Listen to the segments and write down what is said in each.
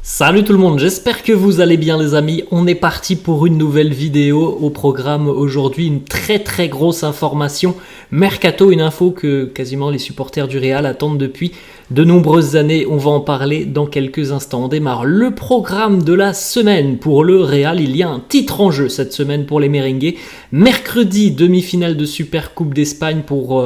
Salut tout le monde, j'espère que vous allez bien les amis. On est parti pour une nouvelle vidéo. Au programme aujourd'hui, une très grosse information. Mercato, une info que quasiment les supporters du Real attendent depuis de nombreuses années. On va en parler dans quelques instants. On démarre le programme de la semaine. Pour le Real, il y a un titre en jeu cette semaine pour les merengues. Mercredi, demi-finale de Super Coupe d'Espagne pour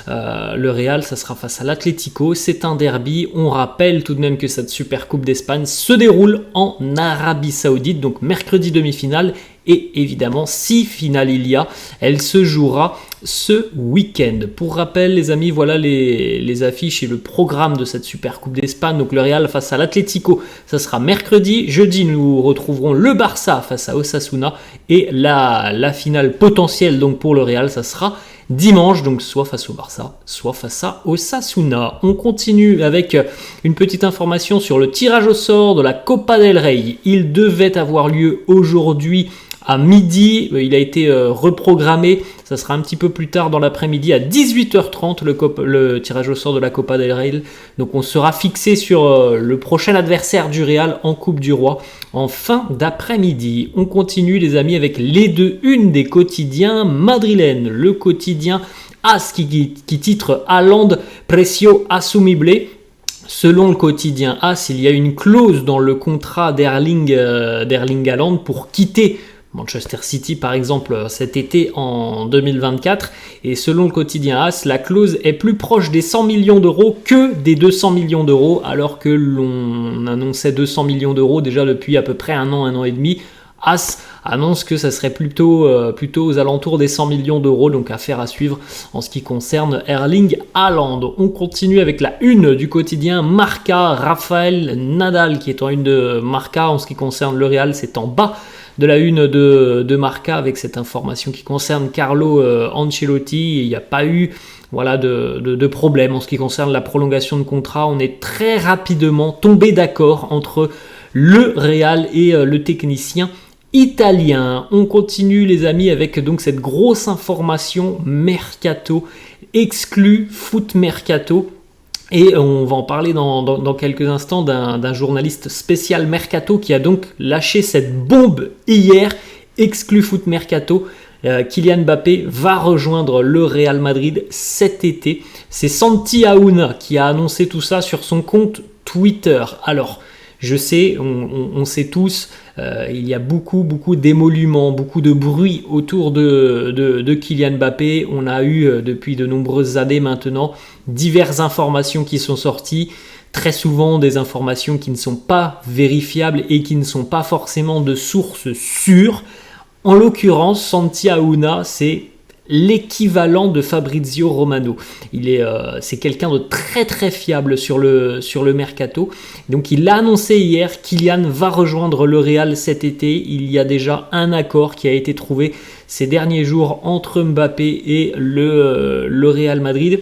le Real. Ça sera face à l'Atlético. C'est un derby. On rappelle tout de même que cette Super Coupe d'Espagne se déroule en Arabie Saoudite. Donc mercredi, demi-finale. Et évidemment, si finale il y a, elle se jouera ce week-end. Pour rappel, les amis, voilà les affiches et le programme de cette Super Coupe d'Espagne. Donc le Real face à l'Atlético, ça sera mercredi. Jeudi, nous retrouverons le Barça face à Osasuna. Et la finale potentielle donc pour le Real, ça sera dimanche, donc soit face au Barça, soit face à Osasuna. On continue avec une petite information sur le tirage au sort de la Copa del Rey. Il devait avoir lieu aujourd'hui à midi, il a été reprogrammé, ça sera un petit peu plus tard dans l'après-midi à 18h30 le tirage au sort de la Copa del Rey. Donc on sera fixé sur le prochain adversaire du Real en Coupe du Roi en fin d'après-midi. On continue les amis avec les deux unes des quotidiens madrilènes. Le quotidien AS qui titre Haaland Precio Asumible. Selon le quotidien AS, il y a une clause dans le contrat d'Erling Haaland pour quitter Manchester City par exemple cet été en 2024, et selon le quotidien AS, la clause est plus proche des 100 millions d'euros que des 200 millions d'euros, alors que l'on annonçait 200 millions d'euros déjà depuis à peu près un an et demi. AS annonce que ça serait plutôt aux alentours des 100 millions d'euros, donc affaire à suivre en ce qui concerne Erling Haaland. On continue avec la une du quotidien Marca. Rafael Nadal qui est en une de Marca en ce qui concerne le Real, c'est en bas de la une de Marca avec cette information qui concerne Carlo Ancelotti. Il n'y a pas eu de problème en ce qui concerne la prolongation de contrat. On est très rapidement tombé d'accord entre le Real et le technicien italien. On continue les amis avec donc cette grosse information mercato, exclu foot mercato. Et on va en parler dans quelques instants d'un journaliste spécial mercato qui a donc lâché cette bombe hier, exclu foot mercato. Kylian Mbappé va rejoindre le Real Madrid cet été. C'est Santi Aouna qui a annoncé tout ça sur son compte Twitter. Alors, je sais, on sait tous, il y a beaucoup d'émoluments, beaucoup de bruit autour de Kylian Mbappé. On a eu depuis de nombreuses années maintenant diverses informations qui sont sorties, très souvent des informations qui ne sont pas vérifiables et qui ne sont pas forcément de sources sûres. En l'occurrence, Santi Aouna, c'est l'équivalent de Fabrizio Romano. C'est quelqu'un de très fiable sur le mercato. Donc il a annoncé hier, Kylian va rejoindre le Real cet été. Il y a déjà un accord qui a été trouvé ces derniers jours entre Mbappé et le Real Madrid.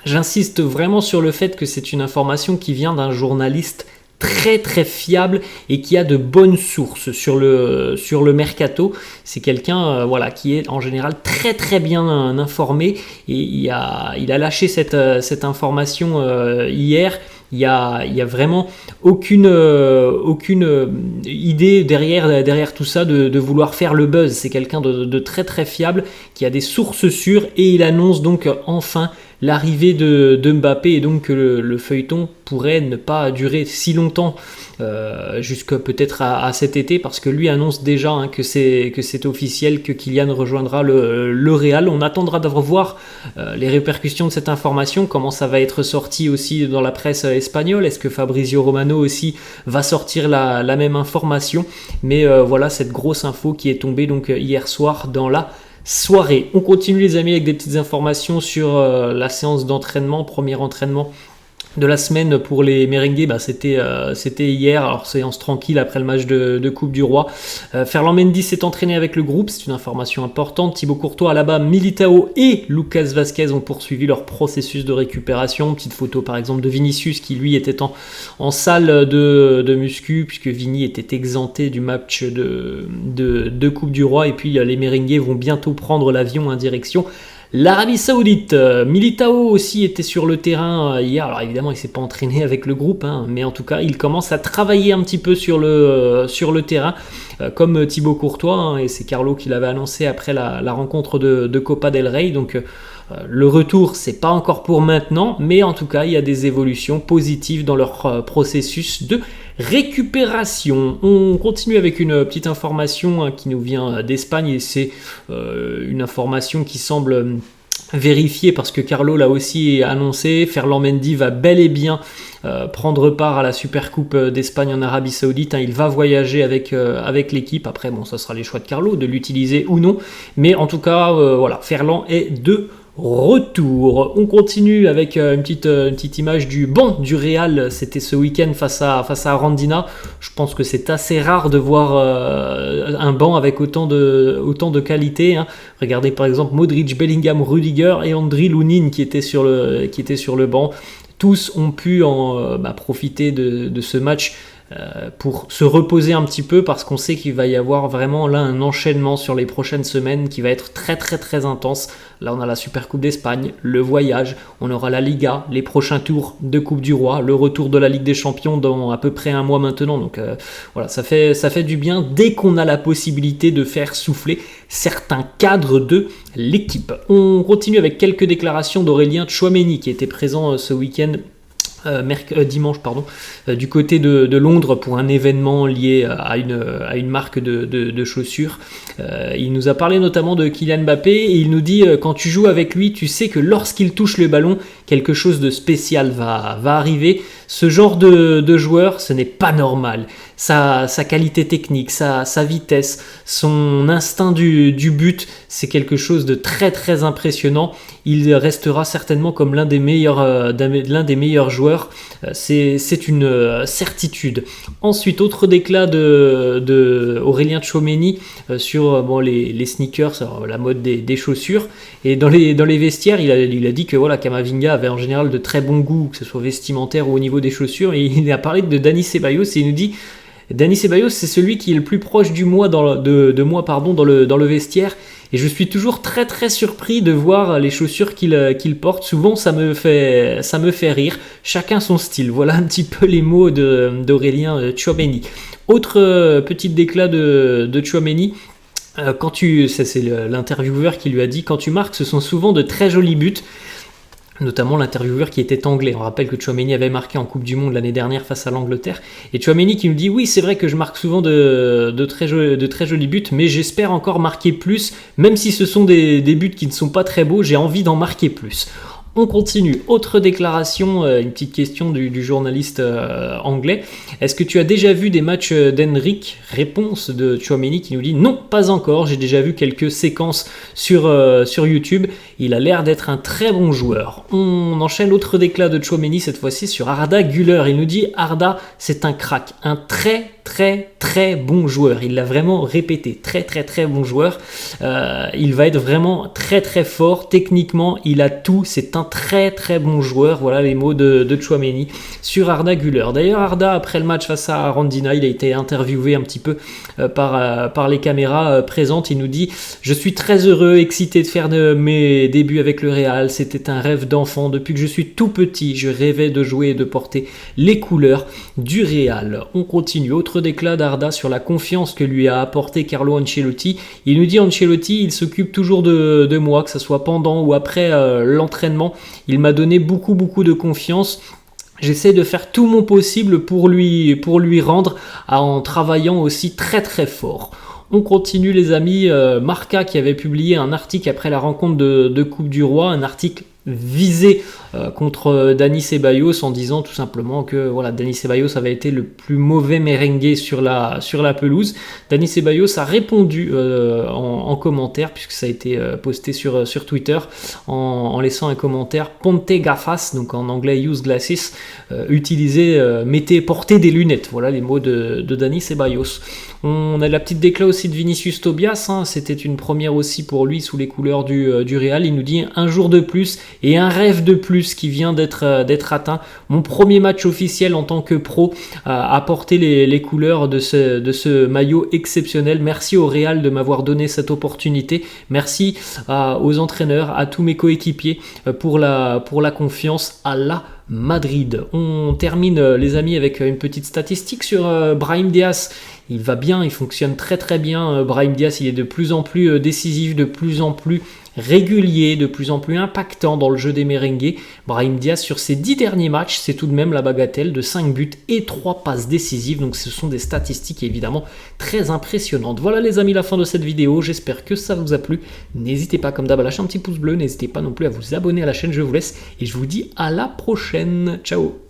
J'insiste vraiment sur le fait que c'est une information qui vient d'un journaliste très fiable et qui a de bonnes sources sur le mercato. C'est quelqu'un qui est en général très bien informé, et il a lâché cette information hier. Il y a vraiment aucune idée derrière tout ça de vouloir faire le buzz. C'est quelqu'un de très fiable qui a des sources sûres, et il annonce donc enfin l'arrivée de Mbappé, et donc que le feuilleton pourrait ne pas durer si longtemps, jusqu'à peut-être à cet été, parce que lui annonce déjà que c'est officiel, que Kylian rejoindra le Real. On attendra de revoir les répercussions de cette information, comment ça va être sorti aussi dans la presse espagnole. Est-ce que Fabrizio Romano aussi va sortir la même information? Mais voilà cette grosse info qui est tombée donc hier soir dans la soirée. On continue les amis avec des petites informations sur la séance d'entraînement, premier entraînement de la semaine pour les merengues. C'était hier, alors séance tranquille après le match de Coupe du Roi. Ferland Mendy s'est entraîné avec le groupe, c'est une information importante. Thibaut Courtois, Alaba, Militao et Lucas Vazquez ont poursuivi leur processus de récupération. Petite photo par exemple de Vinicius qui lui était en salle de muscu, puisque Vini était exempté du match de Coupe du Roi. Et puis les merengues vont bientôt prendre l'avion en direction L'Arabie Saoudite, Militao aussi était sur le terrain hier. Alors évidemment, il s'est pas entraîné avec le groupe, mais en tout cas, il commence à travailler un petit peu sur le terrain, comme Thibaut Courtois, et c'est Carlo qui l'avait annoncé après la rencontre de Copa del Rey. Donc le retour, c'est pas encore pour maintenant, mais en tout cas, il y a des évolutions positives dans leur processus de récupération. On continue avec une petite information qui nous vient d'Espagne, et c'est une information qui semble vérifiée parce que Carlo l'a aussi annoncé. Ferland Mendy va bel et bien prendre part à la Supercoupe d'Espagne en Arabie Saoudite. Il va voyager avec l'équipe. Après, bon, ça sera les choix de Carlo de l'utiliser ou non, mais en tout cas, voilà, Ferland est de retour. On continue avec une petite image du banc du Real. C'était ce week-end face à Arandina. Je pense que c'est assez rare de voir un banc avec autant de qualité. Regardez par exemple Modric, Bellingham, Rudiger et Andriy Lunin qui étaient sur le banc. Tous ont pu profiter de ce match pour se reposer un petit peu, parce qu'on sait qu'il va y avoir vraiment là un enchaînement sur les prochaines semaines qui va être très très très intense. Là on a la Supercoupe d'Espagne, le voyage, on aura la Liga, les prochains tours de Coupe du Roi, le retour de la Ligue des Champions dans à peu près un mois maintenant. Donc voilà, ça fait du bien dès qu'on a la possibilité de faire souffler certains cadres de l'équipe. On continue avec quelques déclarations d'Aurélien Tchouaméni qui était présent ce week-end. Dimanche du côté de Londres pour un événement lié à une marque de chaussures. Il nous a parlé notamment de Kylian Mbappé et il nous dit quand tu joues avec lui, tu sais que lorsqu'il touche le ballon, quelque chose de spécial va arriver. Ce genre de joueur, ce n'est pas normal. Sa qualité technique, sa vitesse, son instinct du but, c'est quelque chose de très très impressionnant. Il restera certainement comme l'un des meilleurs joueurs. C'est une certitude. Ensuite, autre déclat de Aurélien Tchouaméni sur les sneakers, la mode des chaussures. Et dans les vestiaires, il a dit que voilà, Camavinga avait en général de très bon goût, que ce soit vestimentaire ou au niveau des chaussures. Et il a parlé de Dani Ceballos et il nous dit Dani Ceballos, c'est celui qui est le plus proche de moi dans le vestiaire. Et je suis toujours très très surpris de voir les chaussures qu'il porte. Souvent ça me fait rire. Chacun son style. Voilà un petit peu les mots d'Aurélien Tchouaméni. Autre petite déclat de Tchouaméni. C'est l'intervieweur qui lui a dit, quand tu marques, ce sont souvent de très jolis buts. Notamment l'intervieweur qui était anglais. On rappelle que Tchouaméni avait marqué en Coupe du Monde l'année dernière face à l'Angleterre. Et Tchouaméni qui nous dit oui, c'est vrai que je marque souvent de très jolis buts, mais j'espère encore marquer plus, même si ce sont des buts qui ne sont pas très beaux, j'ai envie d'en marquer plus. On continue. Autre déclaration, une petite question du journaliste anglais. Est-ce que tu as déjà vu des matchs d'Henrik ? Réponse de Tchouaméni qui nous dit non, pas encore. J'ai déjà vu quelques séquences sur YouTube. Il a l'air d'être un très bon joueur. On enchaîne autre déclat de Tchouaméni, cette fois-ci sur Arda Güler. Il nous dit Arda, c'est un crack, un très très très bon joueur. Il l'a vraiment répété, très très très bon joueur. Il va être vraiment très très fort. Techniquement, il a tout. C'est un très très bon joueur. Voilà les mots de Tchouaméni sur Arda Güler. D'ailleurs, Arda, après le match face à Arandina, il a été interviewé un petit peu par les caméras présentes. Il nous dit « Je suis très heureux, excité de faire mes débuts avec le Real. C'était un rêve d'enfant. Depuis que je suis tout petit, je rêvais de jouer et de porter les couleurs du Real. » On continue. Autre déclat d'Arda sur la confiance que lui a apporté Carlo Ancelotti. Il nous dit Ancelotti, il s'occupe toujours de moi, que ce soit pendant ou après l'entraînement. Il m'a donné beaucoup de confiance. J'essaie de faire tout mon possible pour lui rendre en travaillant aussi très très fort. On continue les amis. Marca qui avait publié un article après la rencontre de Coupe du Roi, un article visé contre Dani Ceballos en disant tout simplement que voilà, Dani Ceballos avait été le plus mauvais merengue sur la pelouse. Dani Ceballos a répondu en commentaire, puisque ça a été posté sur Twitter, en laissant un commentaire Ponte gafas, donc en anglais use glasses, portez des lunettes. Voilà les mots de Dani Ceballos. On a la petite déclat aussi de Vinicius Tobias, c'était une première aussi pour lui sous les couleurs du Real. Il nous dit un jour de plus et un rêve de plus plus qui vient d'être atteint. Mon premier match officiel en tant que pro à porter les couleurs de ce maillot exceptionnel. Merci au Real de m'avoir donné cette opportunité. Merci aux entraîneurs, à tous mes coéquipiers pour la confiance. À la Madrid. On termine les amis avec une petite statistique sur Brahim Diaz. Il va bien, il fonctionne très très bien. Brahim Diaz, il est de plus en plus décisif, de plus en plus régulier, de plus en plus impactant dans le jeu des merengues. Brahim Diaz, sur ses 10 derniers matchs, c'est tout de même la bagatelle de 5 buts et 3 passes décisives. Donc ce sont des statistiques évidemment très impressionnantes. Voilà les amis, la fin de cette vidéo. J'espère que ça vous a plu. N'hésitez pas comme d'hab à lâcher un petit pouce bleu. N'hésitez pas non plus à vous abonner à la chaîne. Je vous laisse et je vous dis à la prochaine. Ciao.